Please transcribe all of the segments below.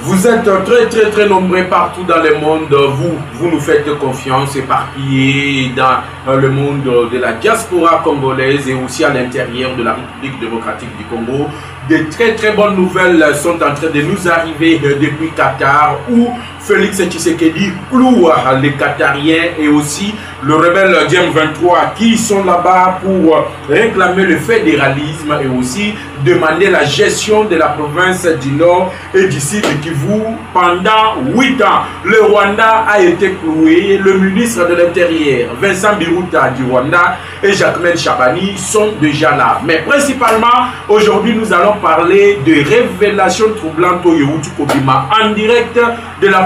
Vous êtes très nombreux partout dans le monde. Vous nous faites confiance, éparpillés dans le monde de la diaspora congolaise et aussi à l'intérieur de la République démocratique du Congo. De très bonnes nouvelles sont en train de nous arriver depuis Qatar, où Félix Tshisekedi cloue les Qatariens et aussi le rebelle Diem-23 qui sont là-bas pour réclamer le fédéralisme et aussi demander la gestion de la province du Nord et du Sud Kivu pendant 8 ans. Le Rwanda a été cloué. Le ministre de l'Intérieur, Vincent Biruta du Rwanda, et Jacquemaine Chabani sont déjà là. Mais principalement, aujourd'hui, nous allons parler de révélations troublantes au Yehoutu Kobima en direct de la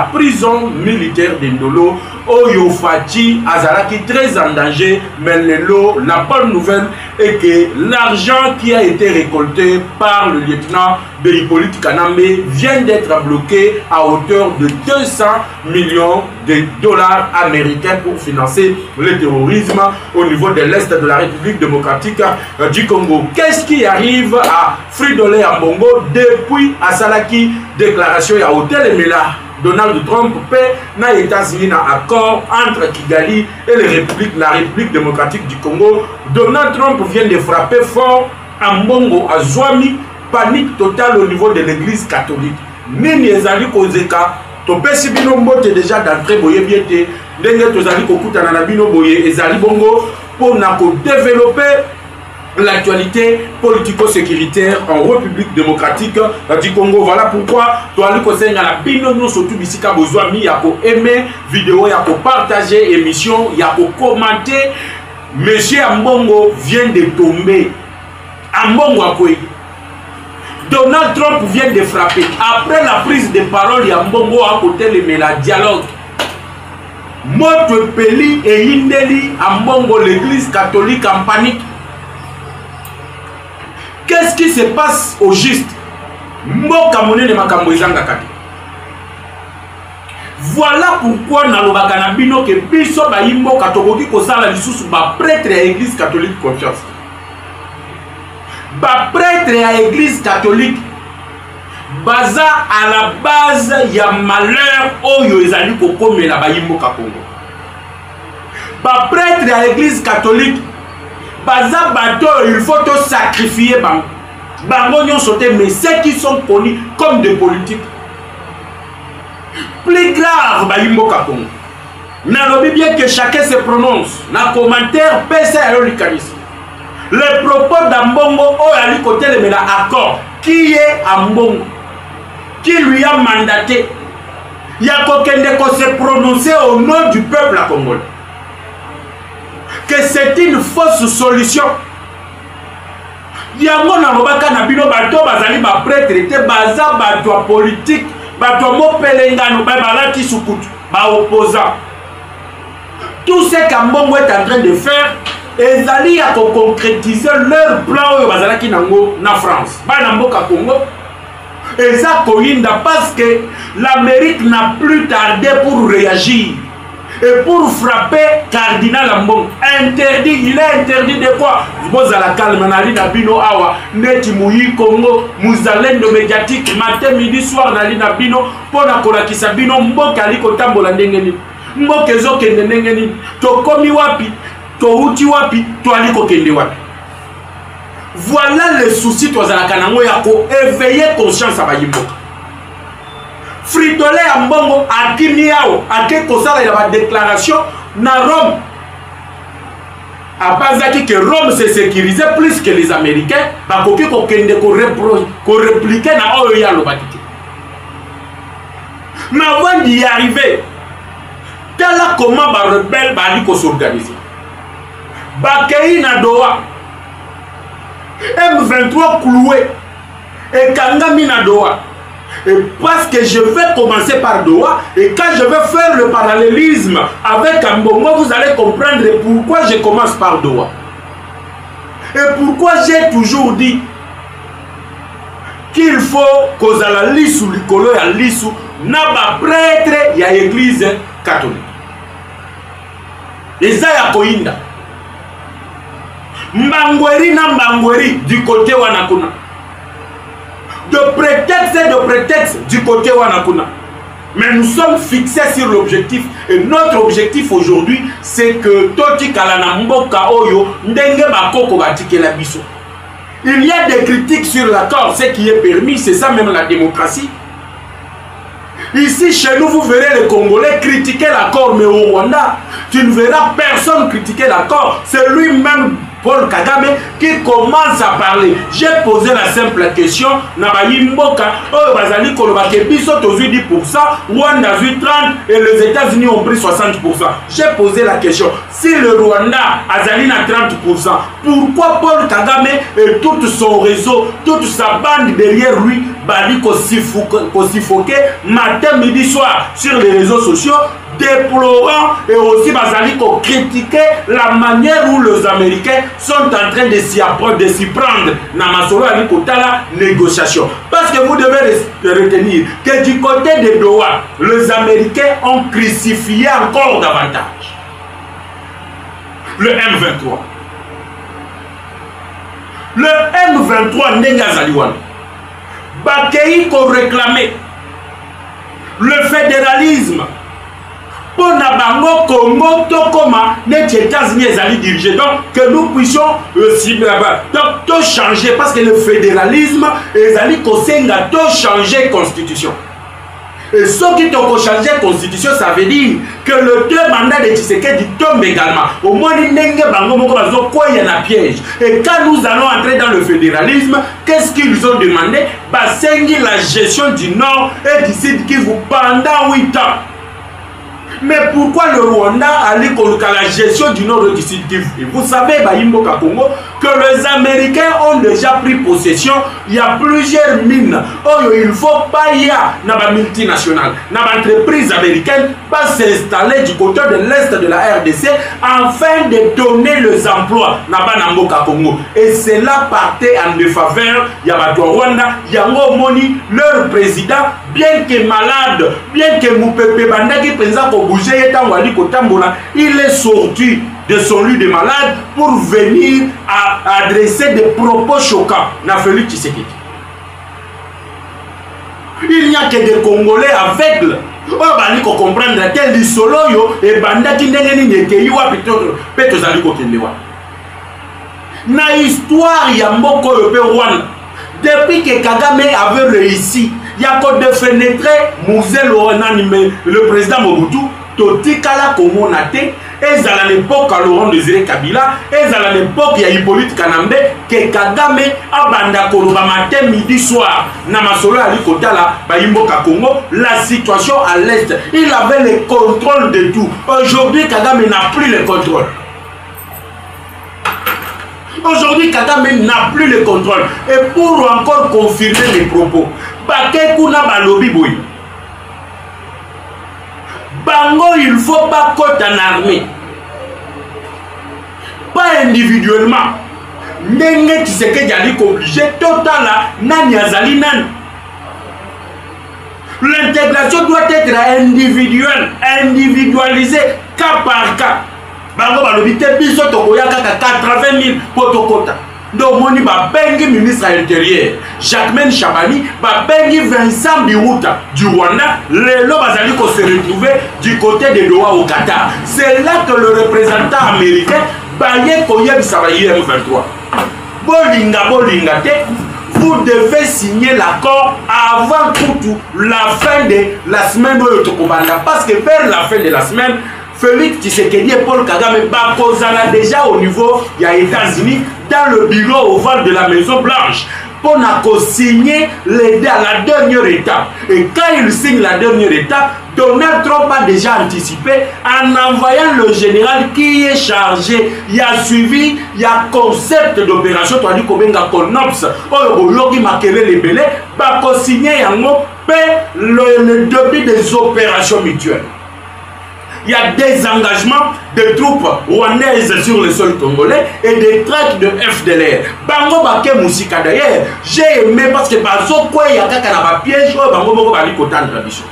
prison militaire d'Indolo. Oyo Fati Azaraki très en danger, mais la bonne nouvelle est que l'argent qui a été récolté par le lieutenant de Hippolyte Kanambe vient d'être bloqué à hauteur de 200 millions de dollars américains pour financer le terrorisme au niveau de l'Est de la République démocratique du Congo. Qu'est-ce qui arrive à Fridolin Ambongo depuis Asalaki déclaration à Hôtel Emela? Donald Trump paie na États-Unis un accord entre Kigali et la République démocratique du Congo. Donald Trump vient de frapper fort Ambongo à Zouami, panique totale au niveau de l'église catholique. Nini ezali kozeka topesi bino mbote déjà d'entrée boye biete ndenge tozali kokutana na bino boye ezali bongo pour na ko développer l'actualité politico-sécuritaire en République démocratique du Congo. Voilà pourquoi toi kosenga la bino no surtout bisika bozwami ya ko aimer vidéo, ya ko partager émission, ya ko commenter. Monsieur Ambongo vient de tomber. Ambongo akoy. Donald Trump vient de frapper. Après la prise de parole, Ambongo a côté le dialogue. Moto Peli et Indeli, Ambongo, l'église catholique en panique. Qu'est-ce qui se passe au juste? Voilà pourquoi nalobaka na bino ke biso ba yimbo katokoki kosala lisusu ba prêtre à l'église catholique confiance. Ba prêtre à l'église catholique baza à la base ya malheur oyo ezali kokomela ba yimbo ka Congo. Ba prêtre à l'église catholique baza bato il faut te sacrifier bango nyonso te, mais ceux qui sont connus comme des politiques. Plus grave bayimbo ka Congo. Nalobi bien que chacun se prononce na commentaire PCA l'Ukanis. Les propos d'Ambongo o ali côté le mena accord qui est Ambongo qui lui a mandaté ya kokende ko se prononcer au nom du peuple congolais que c'est une fausse solution. Yango na lobaka na bino bato bazali ba prêtre te baza bato politique bato mopelengano ba balaki sukutu ba opposant. Tout ce qu'Ambongo est en train de faire ezali ya ko concrétiser leur plan oyo bazalaki nango na France ba na mboka Congo. Eza koyinda parce que l'Amérique n'a plus tardé pour réagir et pour frapper Cardinal Ambongo. Interdit, il est interdit de quoi? Vous à la calme, nali na bino awa, neti muyi Congo, muzalendo médiatique, matin, midi, soir, nali na bino, pona kolakisa bino, mboka aliko tambola ndengeni, mboka ezo kende ndengeni, to komi wapi, to uti wapi, to aliko kende wapi. Voilà le souci, toi à la kanango, yako éveiller conscience à bayimboka. Fridolin Ambongo a Kimiao a Kekosala il y a une déclaration na Rome. À Bazaki que Rome s'est sécurisé plus que les Américains. Parce qu'on répliquait na Oya Lobakiti. Mais avant d'y arriver, tel comment les rebelles vont s'organiser. Bakei na Doha. M23 cloué. Et Kangami na Doha. Et parce que je vais commencer par Doha et quand je vais faire le parallélisme avec Ambongo, vous allez comprendre pourquoi je commence par Doha. Et pourquoi j'ai toujours dit qu'il faut qu'on a l'issue, l'icolo et l'issue, n'a pas prêtre, il y a l'église catholique. Et ça, il y a Koinda. Mbangweri na Mbangweri du côté Wanakuna. de prétexte et de prétexte du côté Wanakuna. Mais nous sommes fixés sur l'objectif. Et notre objectif aujourd'hui, c'est que Toti Kalana Mboka Oyo Ndenge Bakoko Batike la Biso. Il y a des critiques sur l'accord, ce qui est permis, c'est ça même la démocratie. Ici, chez nous, vous verrez les Congolais critiquer l'accord, mais au Rwanda, tu ne verras personne critiquer l'accord. C'est lui-même, Paul Kagame, qui commence à parler. J'ai posé la simple question, Nabayimboka, oh, Bazali Kolobake, Biso, 10%, Rwanda, 30%, et les États-Unis ont pris 60%. J'ai posé la question, si le Rwanda, Azali, a 30%, pourquoi Paul Kagame et tout son réseau, toute sa bande derrière lui, Bali Kosifoke, matin, midi, soir, sur les réseaux sociaux, déplorant et aussi Bazali critiquer la manière où les Américains sont en train de s'y prendre dans la négociation. Parce que vous devez retenir que du côté de Doha, les Américains ont crucifié encore davantage le M23. Le M23 Negazaliwan, Bakei qu'on réclamait le fédéralisme. Pour Nabango, Congo, Tokoma, les États-Unis allaient diriger. Donc, que nous puissions donc, changer, parce que le fédéralisme, les alliés Kosenga, changer la constitution. Et ce qui ont changé la constitution, ça veut dire que le deux mandats de Tshisekedi tombe également. Au moins, il y a un piège. Et quand nous allons entrer dans le fédéralisme, qu'est-ce qu'ils ont demandé? Basengi la gestion du Nord et du Sud Kivu pendant 8 ans. Mais pourquoi le Rwanda allait coloquer la gestion du Nord et du Sud Kivu? Vous savez, Bayimboka Congo, que les Américains ont déjà pris possession. Il y a plusieurs mines. Oh, il ne faut pas y avoir une multinationale, une entreprise américaine pas s'installer du côté de l'Est de la RDC afin de donner les emplois dans Mboka Congo. Et cela partait en défaveur. Il y a Rwanda, Yango Moni, leur président, bien que malade, bien que Moupepe Bandaki Penza Kobouché, il est sorti de son lit de malade pour venir adresser des propos choquants à Félix Tshisekedi. Il n'y a que des Congolais aveugles. On va comprendre que les soloyo et bandaki ndenge ke yiwa peto zali ko kendewa. Na histoire ya mboko yope Rwanda. Depuis que Kagame avait réussi, il y a qu'à défenestrer le président Mobutu, Totikala Komonate, et à l'époque à Laurent Désiré Kabila, et à l'époque il y a Hippolyte Kanambe, que Kagame a banda Koloba matin, midi, soir, Namasolo Ali Kotala, Bayimboka Congo, la situation à l'Est, il avait le contrôle de tout. Aujourd'hui, Kagame n'a plus le contrôle. Aujourd'hui, Kagame n'a plus le contrôle. Et pour encore confirmer les propos, Bakekuna Balobi Boy. Bango, il ne faut pas côté en armée. Pas individuellement. Nenge Tshisekedi ali obligé, total, nani azali nani. L'intégration doit être individuelle, individualisée, cas par cas. Bango balobi te biso tokoya kaka 80 000 potokota. Donc moni ba bengi ministre à l'intérieur Jacquemaine Chabani, ba bengi Vincent Biruta du Rwanda, les lots bazali ko se retrouver du côté de Doha au Qatar. C'est là que le représentant américain baye koyeb sabayi M23. Bolinga te, vous devez signer l'accord avant tout la fin de la semaine de Tokobanda, parce que vers la fin de la semaine Félix Tshisekedi et Paul Kagame Bakozala déjà au niveau des États-Unis dans le bureau ovale de la Maison Blanche pour signer la dernière étape. Et quand il signe la dernière étape, Donald Trump a déjà anticipé en envoyant le général qui est chargé. Il a suivi, il y a concept d'opération, tu as dit combien de CONOPS, pour signer le début des opérations mutuelles. Il y a des engagements de troupes rwandaises sur le sol congolais et des traites de FDLR. Bango Baké Moussika d'ailleurs, j'ai aimé parce que Bazo quoi il y a un piège, Bango Moko Bali Kotan tradition.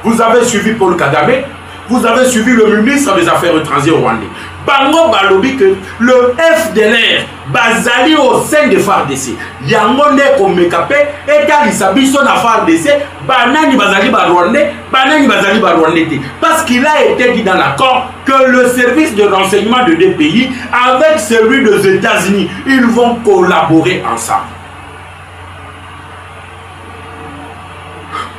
Vous avez suivi Paul Kagame, vous avez suivi le ministre des Affaires étrangères rwandais. Bango balobi que le FDLR bazali au sein de FARDC. Yango ne komekape eta lisabiso na FARDC banani bazali barwande banani bazali barwande te. Parce qu'il a été dit dans l'accord que le service de renseignement de deux pays avec celui des États-Unis, ils vont collaborer ensemble.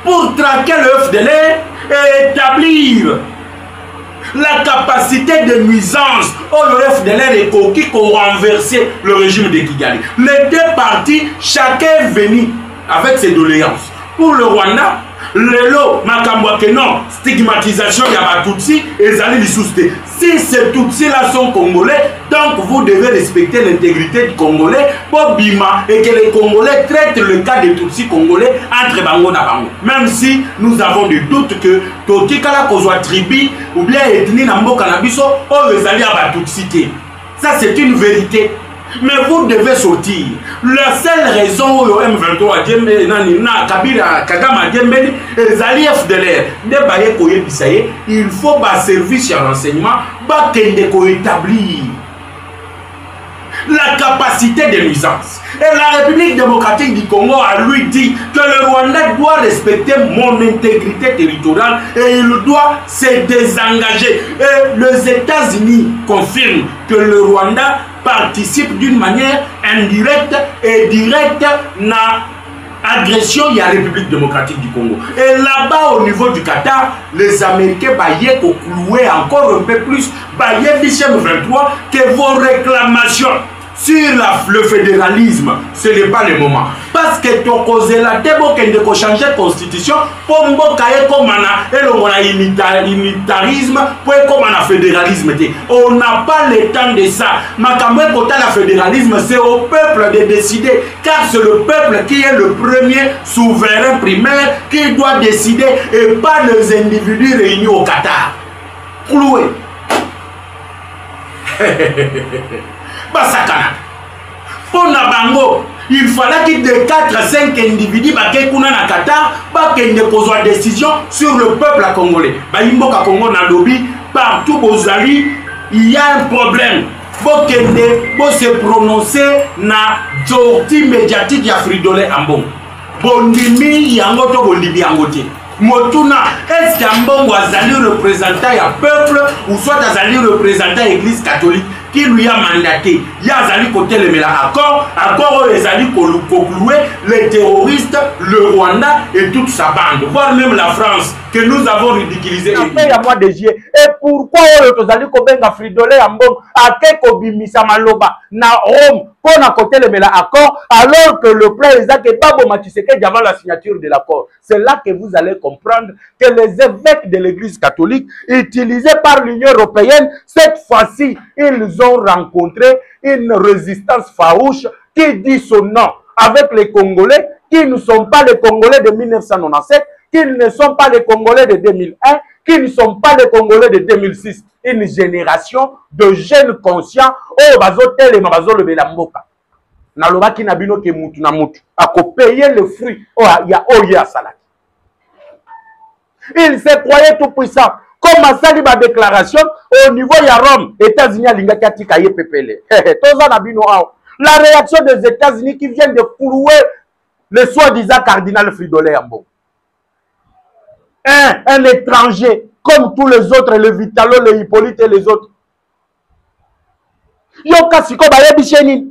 Pour traquer le FDLR et établir la capacité de nuisance au FDLR et qui ont renversé le régime de Kigali. Les deux partis, chacun est venu avec ses doléances. Pour le Rwanda, Lelo, Makambouake, non, stigmatisation, il y a Tutsi et Zali Lissousté. Si ces Tutsis-là sont congolais, donc vous devez respecter l'intégrité du Congolais pour Bima et que les Congolais traitent le cas des Tutsis congolais entre Bango et Bango. Même si nous avons des doutes que Totikala Kozwa tribu ou bien ethnie Nambo Kanabiso, ou les alliés à Tutsi. Ça, c'est une vérité. Mais vous devez sortir. La seule raison où le M23 Kabila Kagama les alliés FDLR, il faut un service de renseignement pour établir la capacité de nuisance. Et la République démocratique du Congo a lui dit que le Rwanda doit respecter mon intégrité territoriale et il doit se désengager. Et les États-Unis confirment que le Rwanda participe d'une manière indirecte et directe à l'agression de la République démocratique du Congo. Et là-bas, au niveau du Qatar, les Américains baillent pour clouer encore un peu plus, baillent Bichem 23, que vos réclamations sur le fédéralisme, ce n'est pas le moment. Parce que tu as causé la débo de changer la constitution pour unitarisme pour le fédéralisme. On n'a pas le temps de ça. Le fédéralisme, c'est au peuple de décider. Car c'est le peuple qui est le premier souverain primaire qui doit décider et pas les individus réunis au Qatar. Cloué. Pour Nabango, il fallait qu'il y ait 4 à 5 individus qui sont à Qatar qui aient une décision sur le peuple congolais. Partout où vous allez, il y a un problème. Pour se prononcer na sortie médiatique ya Fridolin Ambongo. Bondimi yango to bondimi yangote. Motuna, est-ce qu'Ambongo azali représentant ya peuple ou soit azali représentant l'église catholique qui lui a mandaté? Ya azali côté le accord les ali conclouer les terroristes, le Rwanda et toute sa bande, voire même la France que nous avons ridiculisé. Il y a mois de juillet. Et pourquoi les ali kobenga Fridolin Ambongo akeko bimisa maloba na Rome pour na côté le accord alors que le plan exact est pas bon Tshisekedi avant la signature de l'accord? C'est là que vous allez comprendre que les évêques de l'église catholique utilisés par l'Union européenne, cette fois-ci, ils ont rencontré une résistance farouche qui dit son nom avec les Congolais qui ne sont pas les Congolais de 1997, qui ne sont pas les Congolais de 2001, qui ne sont pas les Congolais de 2006. Une génération de jeunes conscients oh bazotel et bazolo belamboka. Nalobaki na bino ke mutu na mutu ako payer le fruit oh ya oya salaki. Il se croyait tout puissant. Comme à sali ba déclaration au niveau ya Rome, États-Unis alinga katika ye pepele. Toza na bino ao. La réaction des États-Unis qui viennent de clouer le soi-disant cardinal Fridolin Ambongo. Un étranger comme tous les autres, le Vitalo, le Hippolyte et les autres. Yokasiko bayebicheni.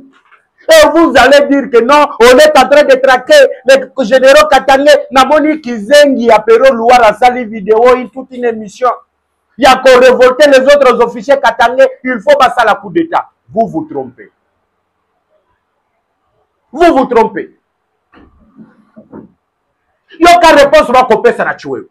Et vous allez dire que non, on est en train de traquer les généraux katangé. Namoni Kizengi, Apero Louara, Sali vidéo, toute une émission. Il y a qu'à révolter les autres officiers katangé. Il faut passer à la coup d'État. Vous vous trompez. Vous vous trompez. Yoka réponse va couper ça na choué.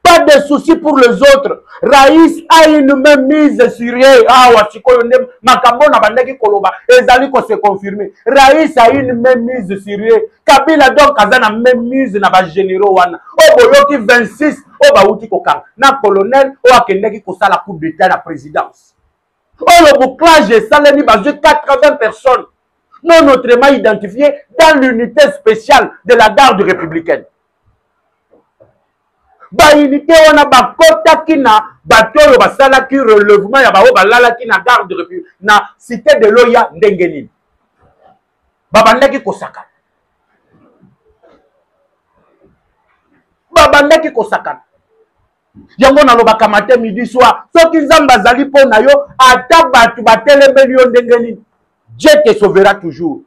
Pas de souci pour les autres. Raïs a une même mise sur eux. Ah, Wachiko Yondem, Makambo na bandaki koloba. Ezali ko se confirmer. Raïs a une même mise sur eux. Kabila donc azana même mise na ba généraux wana. O boyoki 26, o ba uti kokang. Na colonel, o akendeki ko sala coup d'état la présidence. O le bouclage saleni bazé 80 personnes non autrement identifiées dans l'unité spéciale de la garde républicaine. Ba unité on a ba kota kina bato oyo basalaki relèvement ya bao balalaki na garde république na cité de l'Oya ndenge nini babandaki kosakana yango nalobaka matin midi soir soki nzambe azali mpo na yo ata bato batelemeli yo ndenge nini Dieu te sauvera toujours.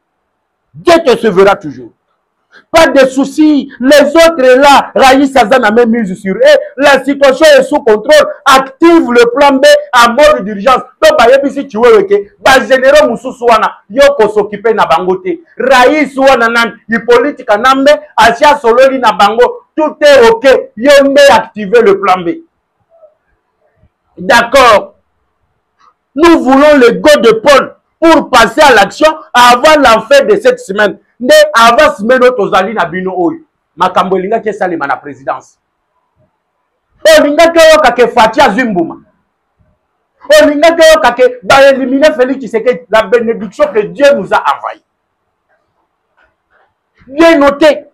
Dieu te sauvera toujours. Pas de soucis. Les autres là, Raïs Azan a même mise sur eux. La situation est sous contrôle. Active le plan B en mode d'urgence. Donc, si tu veux que généraux Moussousouana, yoko s'occuper na bangote. Raïs Ouana nan, Hippolyte Kanambe, Asia Sololi na bango. Tout est ok. Yombe activer le plan B. D'accord. Nous voulons le go de Paul pour passer à l'action avant la fin de cette semaine. Ne avant semaine tozali na bino oyo makambo elinga ke salema na présidence olinga ke yoka ke Fatia Zimbuma olinga ke yoka ke ba éliminer Félix Tshisekedi la bénédiction que Dieu nous a envoyée. Bien noté,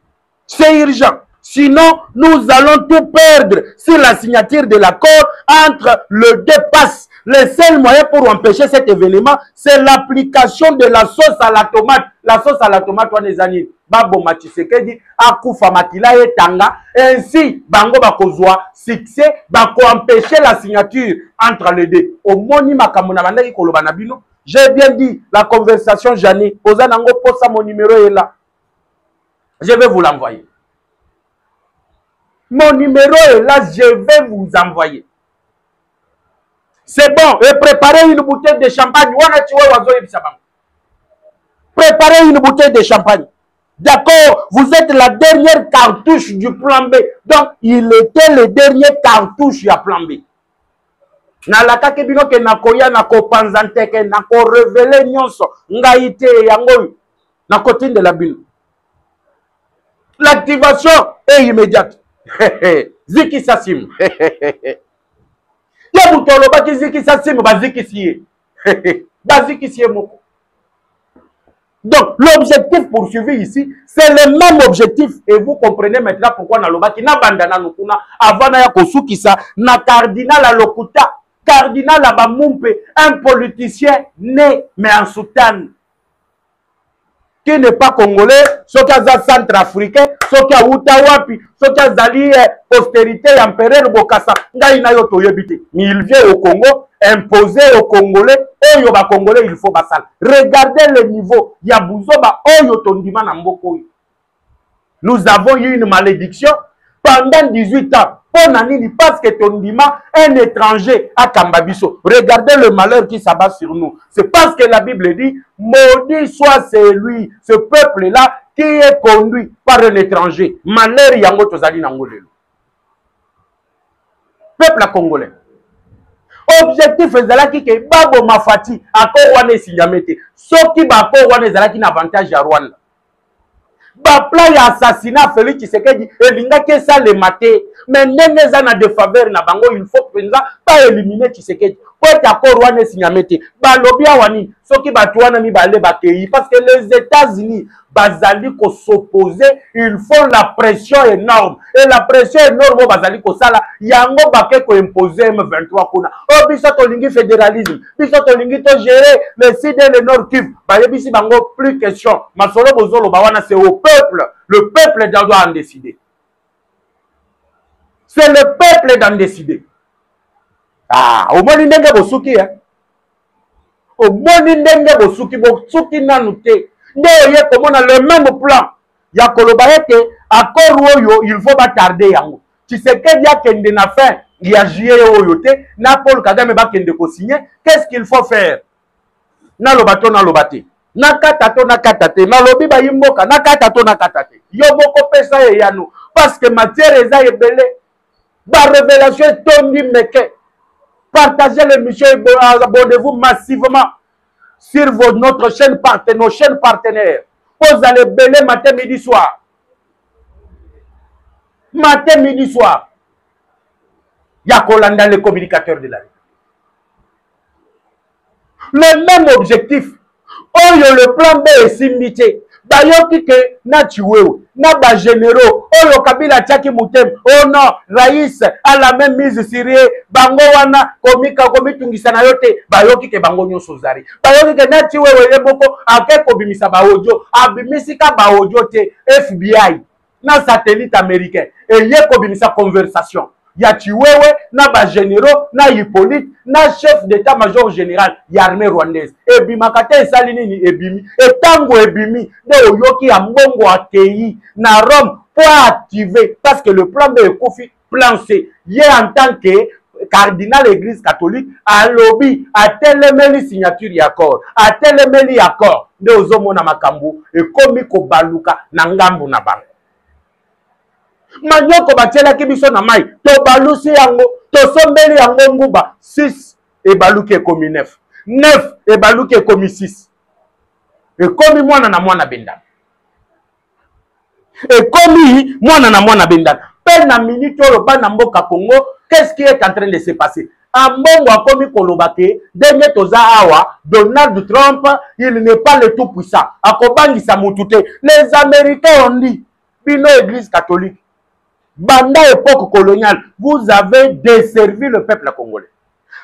c'est urgent. Sinon, nous allons tout perdre sur la signature de l'accord entre le deux passes. Le seul moyen pour empêcher cet événement, c'est l'application de la sauce à la tomate. La sauce à la tomate, on est amis. Babo Tshisekedi, Akufa Makila et Tanga. Ainsi, Bango Bakozwa, succès, Bako empêcher la signature entre les deux. Au monima Kamuna Bandaki Kolobanabino. J'ai bien dit, la conversation, Jani, Ozanango Posa, mon numéro est là. Je vais vous l'envoyer. Mon numéro est là, je vais vous envoyer. C'est bon. Et préparez une bouteille de champagne. Préparez une bouteille de champagne. D'accord. Vous êtes la dernière cartouche du plan B. Donc, il était le dernier cartouche du plan B. Nalaka kebino ke nakoya nako panzante ke nako révéler nyonso ngaite yango nako tinde la bino. L'activation est immédiate. Ziki Sassim. Yabutolo baki Ziki Sassim baziki siye. Baziki siye moko. Donc l'objectif poursuivi ici, c'est le même objectif et vous comprenez maintenant pourquoi nalobaki na bandana nukuna avant ya kosukisa na cardinal à lokuta, cardinal à bamumpe, un politicien né mais en soutane. Qui n'est pas congolais, ce qui est centrafricain, ce qui est Outawapi, ce qui est Zali, postérité, empereur Bokassa, mais il vient au Congo, imposer aux Congolais, Oyo ba Congolais, il faut basal. Regardez le niveau, Yabouzoba, Oyo Tondima Namboko. Nous avons eu une malédiction pendant 18 ans. Parce que Tondima, un étranger à Kambabiso. Regardez le malheur qui s'abat sur nous. C'est parce que la Bible dit, maudit soit celui, ce peuple-là, qui est conduit par un étranger. Malheur yango tozali nangolelo. Peuple congolais. Objectif ezalaki ke babo mafati akor wane sinyamete. Soki bako wane ezalaki na avantage ya Rwanda. Ba plan ya assassinat Félix Tshisekedi elinga ke ça le maté mais ndenge za na de faveur na bango il faut penza pas éliminer Tshisekedi po ta ko Rwanda sinyamete ba lobia wani soki batu wana mi balé bakei parce que les États-Unis bazali ko s'opposer ils font la pression énorme et la pression énorme bazali ko sala yango bake ko imposer M23 kuna o biso to lingi fédéralisme biso to lingi to gérer le sud et le nord Kivu ba yebisi bango plus question masolo bozolo ba wana c'est au peuple le peuple doit en décider c'est le peuple d'en décider ah au moni ndenge bosuki hein au moni ndenge bosuki nanu te nde komona le même plan ya koloba ete accord oyo il faut pas tarder yango Tshisekedi akende na fin ya juillet oyo te na Paul Kagame ba kende ko signer qu'est-ce qu'il faut faire na lobato na lobate na katato na katate na lobi ba yimboka na katato na katate yo boko pesa ye yano parce que matière eza ebele ba révélation tondi meke partagez l'émission abonnez-vous massivement sur notre chaîne partenaire, nos chaînes partenaires. Vous allez belé matin, midi, soir. Matin, midi, soir. Yakolanda, les communicateurs de la vie. Le même objectif. Oh, le plan B est simité. bayoki ke na Chiwewe na ba généraux oyo Kabila tiaki mutem oh non Raïs a la même mise sirie bango wana komitungisa na yote bayoki ke bango nyonso zari bayoki ke na Chiwewe ye moko ake kobimisa ba audio abimisika ba audio te FBI na satellite américain eye kobimisa conversation ya Chiwewe na ba généraux na Hippolyte na chef d'état-major général ya armée rwandaise ebimaka te esali nini ebimi etango ebimi de oyoki ya mbongo akei na Rome pour activer parce que le plan B ekofi plan C ye en tant que cardinal église catholique alobi atelemeli signature ya accord atelemeli accord nde ozomona makambo ekomi kobaluka na ngambu na bango manyoko batielaki biso na mai tobalusi yango tosombeli yango nguba 6 ebaluki ekomi 9 9 ebaluki ekomi 6 ekomi mwana na mwana bendana ekomi mwana na mwana bendana pe na minute oyo bana mboka Congo qu'est-ce qui est en train de se passer ambongo akomi koloba ke ndenge toza awa Donald Trump il n'est pas le tout puissant akobangisa mutu te les Américains ont dit bino église catholique banda époque coloniale vous avez desservi le peuple congolais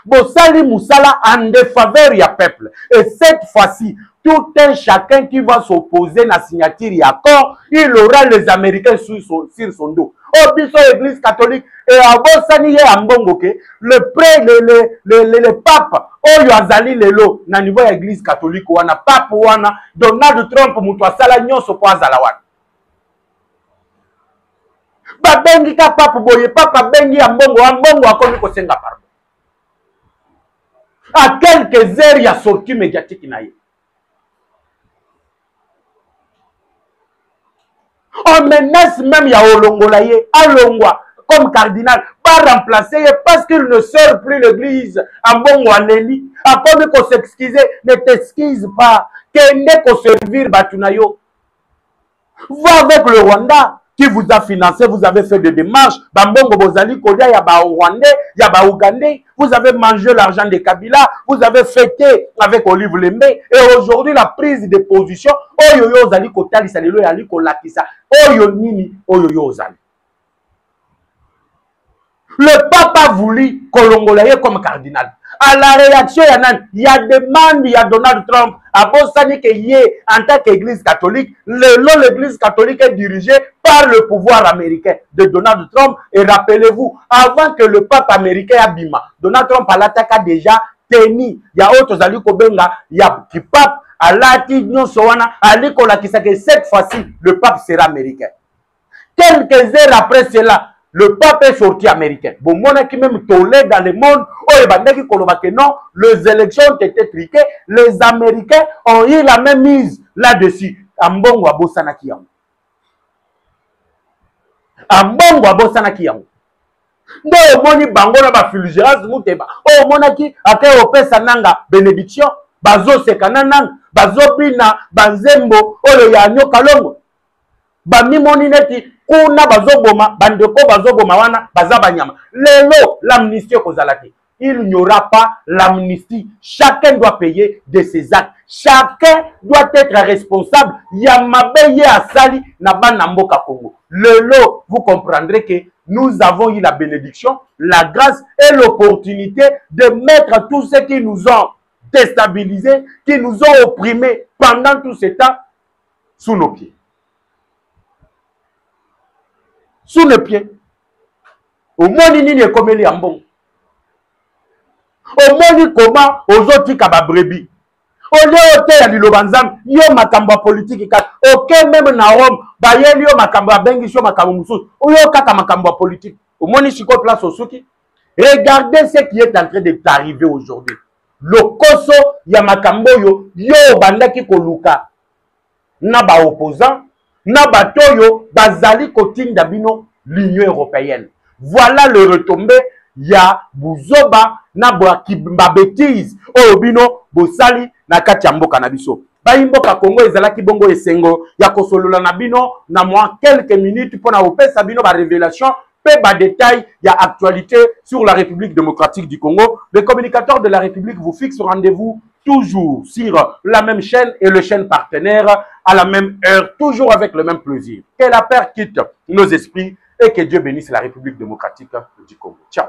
bosali musala en défaveur ya peuple et cette fois-ci tout un chacun qui va s'opposer na signature ya accord il aura les Américains sur son dos obiso église catholique et abosani ye ambongo ke le pape oyo azali lelo na niveau ya église catholique wana pape wana Donald Trump mutu asala nyonso po azala wana babengi ka pape boye papa bengi ambongo akomi kosenga pardon à quelques heures il y a sorti médiatique naïe. On menace même ya Olongolaye, Alongwa, comme cardinal, pas remplacer parce qu'il ne sert plus l'église en bon Waneli. A comme qu'on s'excuser, ne t'excuse pas, qu'elle qu'on servir Batunayo. Va avec le Rwanda qui vous a financé, vous avez fait des démarches. Bambongo Bozali Kodia, Yaba Rwandais, Yaba Ougandais. Vous avez mangé l'argent de Kabila, vous avez fêté avec Olive Lembe. Et aujourd'hui, la prise de position, Oyoyo Zali Kotali Salilo Yali Kolakisa, Oyo Nini, Oyoyo Zali. Le pape a voulu Kolongolaye comme cardinal. À la réaction, il y a demande, il y a Donald Trump, à Bosani que en tant qu'église catholique, l'église catholique est dirigée par le pouvoir américain de Donald Trump. Et rappelez-vous, avant que le pape américain abima, Donald Trump a l'attaque déjà tenu. Il y a autres alliés Kobenga, il y a qui pape, à l'ati Nyon Sowana, à l'école qui sait que cette fois-ci, le pape sera américain. Quelques heures après cela, le pape est sorti américain. Bon, mon qui même tollé dans le monde, non, les élections ont été truquées, les Américains ont eu la même mise là-dessus. Ambongo abosana kiyango. Ambongo abosana kiyango. Ndo moni bango na ba fulgérance muteba. O monaki ake opesa nanga bénédiction, bazo sekana nanga, bazo bina banzembo oyo ya nyoka longo. Bami moni neti kuna bazoboma bandeko bazoboma wana bazaba nyama lelo l'amnistie kozalaki il n'y aura pas l'amnistie chacun doit payer de ses actes chacun doit être responsable yamabe asali na bana mboka Congo lelo vous comprendrez que nous avons eu la bénédiction la grâce et l'opportunité de mettre tous ceux qui nous ont déstabilisés qui nous ont opprimés pendant tout ce temps sous nos pieds. Sous le pied. Au moni nini ekomeli ambon. Au moni comment aux autres kababrebi. Au lieu de ya lilobanzam yo makamba politique kat. OK même na Rome ba yeli yo makamba bengi sho makambo mususu. Yo kaka makamba politique. Au moni siko place au suki. Regardez ce qui est en train de t'arriver aujourd'hui. Le koso ya makambo yo bandaki koluka. Na ba opposant na batoyo bazali kotinda bino l'Union européenne. Voilà le retombé ya buzoba na ba bêtise o bino bosali na kati ya mboka na biso. Ba mboka Congo ezalaki bongo esengo ya kosolola na bino na moi quelques minutes pour na opesa bino ba révélation pe ba détail ya actualité sur la République démocratique du Congo. Le communicateur de la République vous fixe rendez-vous toujours sur la même chaîne et le chaîne partenaire. partenaire à la même heure, toujours avec le même plaisir. Que la paix quitte nos esprits et que Dieu bénisse la République démocratique du Congo. Ciao.